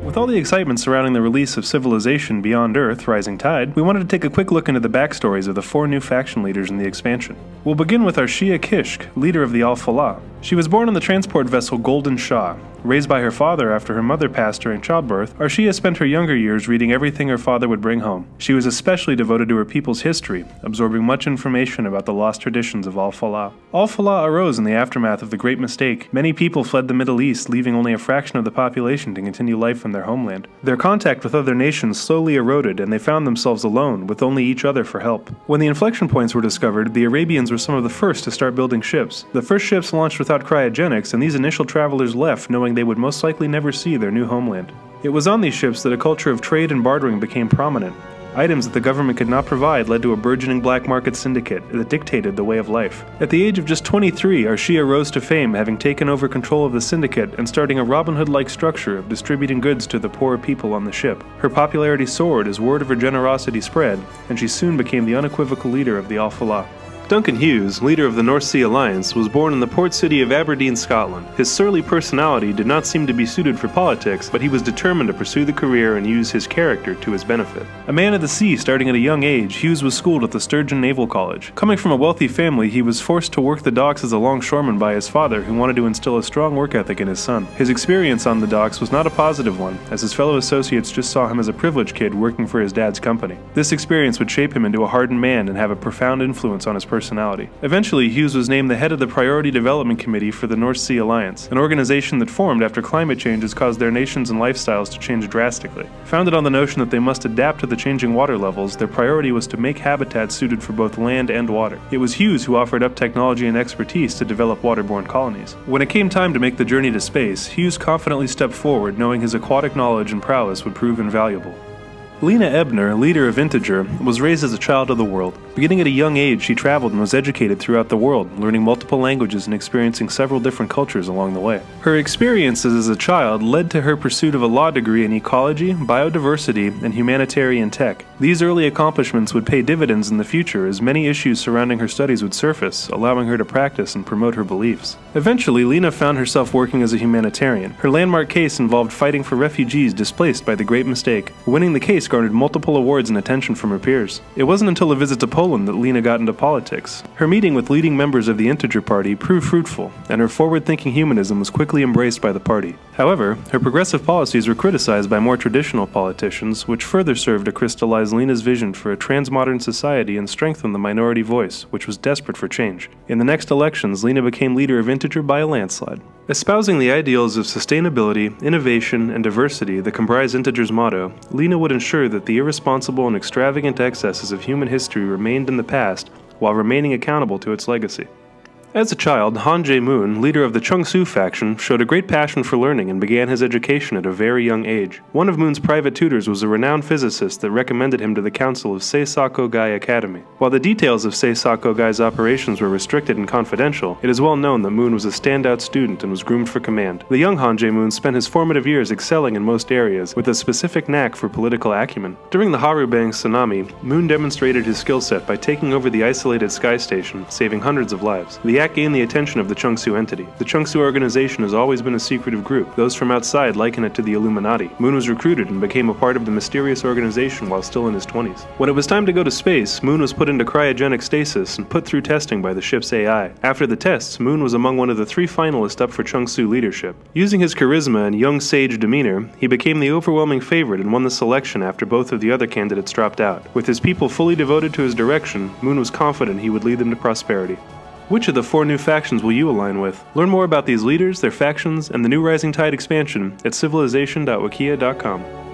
With all the excitement surrounding the release of Civilization Beyond Earth, Rising Tide, we wanted to take a quick look into the backstories of the 4 new faction leaders in the expansion. We'll begin with Arshiya Kishk, leader of the Al-Falah. She was born on the transport vessel Golden Shah. Raised by her father after her mother passed during childbirth, Arshiya spent her younger years reading everything her father would bring home. She was especially devoted to her people's history, absorbing much information about the lost traditions of Al-Falah. Al-Falah arose in the aftermath of the Great Mistake. Many people fled the Middle East, leaving only a fraction of the population to continue life in their homeland. Their contact with other nations slowly eroded, and they found themselves alone, with only each other for help. When the inflection points were discovered, the Arabians were some of the first to start building ships. The first ships launched without cryogenics, and these initial travelers left knowing they would most likely never see their new homeland. It was on these ships that a culture of trade and bartering became prominent. Items that the government could not provide led to a burgeoning black market syndicate that dictated the way of life. At the age of just 23, Arshiya rose to fame, having taken over control of the syndicate and starting a Robin Hood-like structure of distributing goods to the poorer people on the ship. Her popularity soared as word of her generosity spread, and she soon became the unequivocal leader of the Al-Falah. Duncan Hughes, leader of the North Sea Alliance, was born in the port city of Aberdeen, Scotland. His surly personality did not seem to be suited for politics, but he was determined to pursue the career and use his character to his benefit. A man of the sea starting at a young age, Hughes was schooled at the Sturgeon Naval College. Coming from a wealthy family, he was forced to work the docks as a longshoreman by his father, who wanted to instill a strong work ethic in his son. His experience on the docks was not a positive one, as his fellow associates just saw him as a privileged kid working for his dad's company. This experience would shape him into a hardened man and have a profound influence on his personality. Eventually, Hughes was named the head of the Priority Development Committee for the North Sea Alliance, an organization that formed after climate changes caused their nations and lifestyles to change drastically. Founded on the notion that they must adapt to the changing water levels, their priority was to make habitats suited for both land and water. It was Hughes who offered up technology and expertise to develop waterborne colonies. When it came time to make the journey to space, Hughes confidently stepped forward, knowing his aquatic knowledge and prowess would prove invaluable. Lena Abner, leader of Integer, was raised as a child of the world. Beginning at a young age, she traveled and was educated throughout the world, learning multiple languages and experiencing several different cultures along the way. Her experiences as a child led to her pursuit of a law degree in ecology, biodiversity, and humanitarian tech. These early accomplishments would pay dividends in the future as many issues surrounding her studies would surface, allowing her to practice and promote her beliefs. Eventually, Lena found herself working as a humanitarian. Her landmark case involved fighting for refugees displaced by the Great Mistake. Winning the case garnered multiple awards and attention from her peers. It wasn't until a visit to Poland that Lena got into politics. Her meeting with leading members of the Integer Party proved fruitful, and her forward-thinking humanism was quickly embraced by the party. However, her progressive policies were criticized by more traditional politicians, which further served to crystallize Lena's vision for a transmodern society and strengthen the minority voice, which was desperate for change. In the next elections, Lena became leader of Integer by a landslide. Espousing the ideals of sustainability, innovation, and diversity that comprise Integer's motto, Lena would ensure that the irresponsible and extravagant excesses of human history remained in the past while remaining accountable to its legacy. As a child, Jae Moon, leader of the Chungsu faction, showed a great passion for learning and began his education at a very young age. One of Moon's private tutors was a renowned physicist that recommended him to the council of Seisakugai Academy. While the details of Seisakugai's operations were restricted and confidential, it is well known that Moon was a standout student and was groomed for command. The young Jae Moon spent his formative years excelling in most areas, with a specific knack for political acumen. During the Harubang tsunami, Moon demonstrated his skill set by taking over the isolated sky station, saving hundreds of lives. The act gained the attention of the Chungsu entity. The Chungsu organization has always been a secretive group. Those from outside liken it to the Illuminati. Moon was recruited and became a part of the mysterious organization while still in his 20s. When it was time to go to space, Moon was put into cryogenic stasis and put through testing by the ship's AI. After the tests, Moon was among one of the 3 finalists up for Chungsu leadership. Using his charisma and young sage demeanor, he became the overwhelming favorite and won the selection after both of the other candidates dropped out. With his people fully devoted to his direction, Moon was confident he would lead them to prosperity. Which of the 4 new factions will you align with? Learn more about these leaders, their factions, and the new Rising Tide expansion at civilization.wikia.com.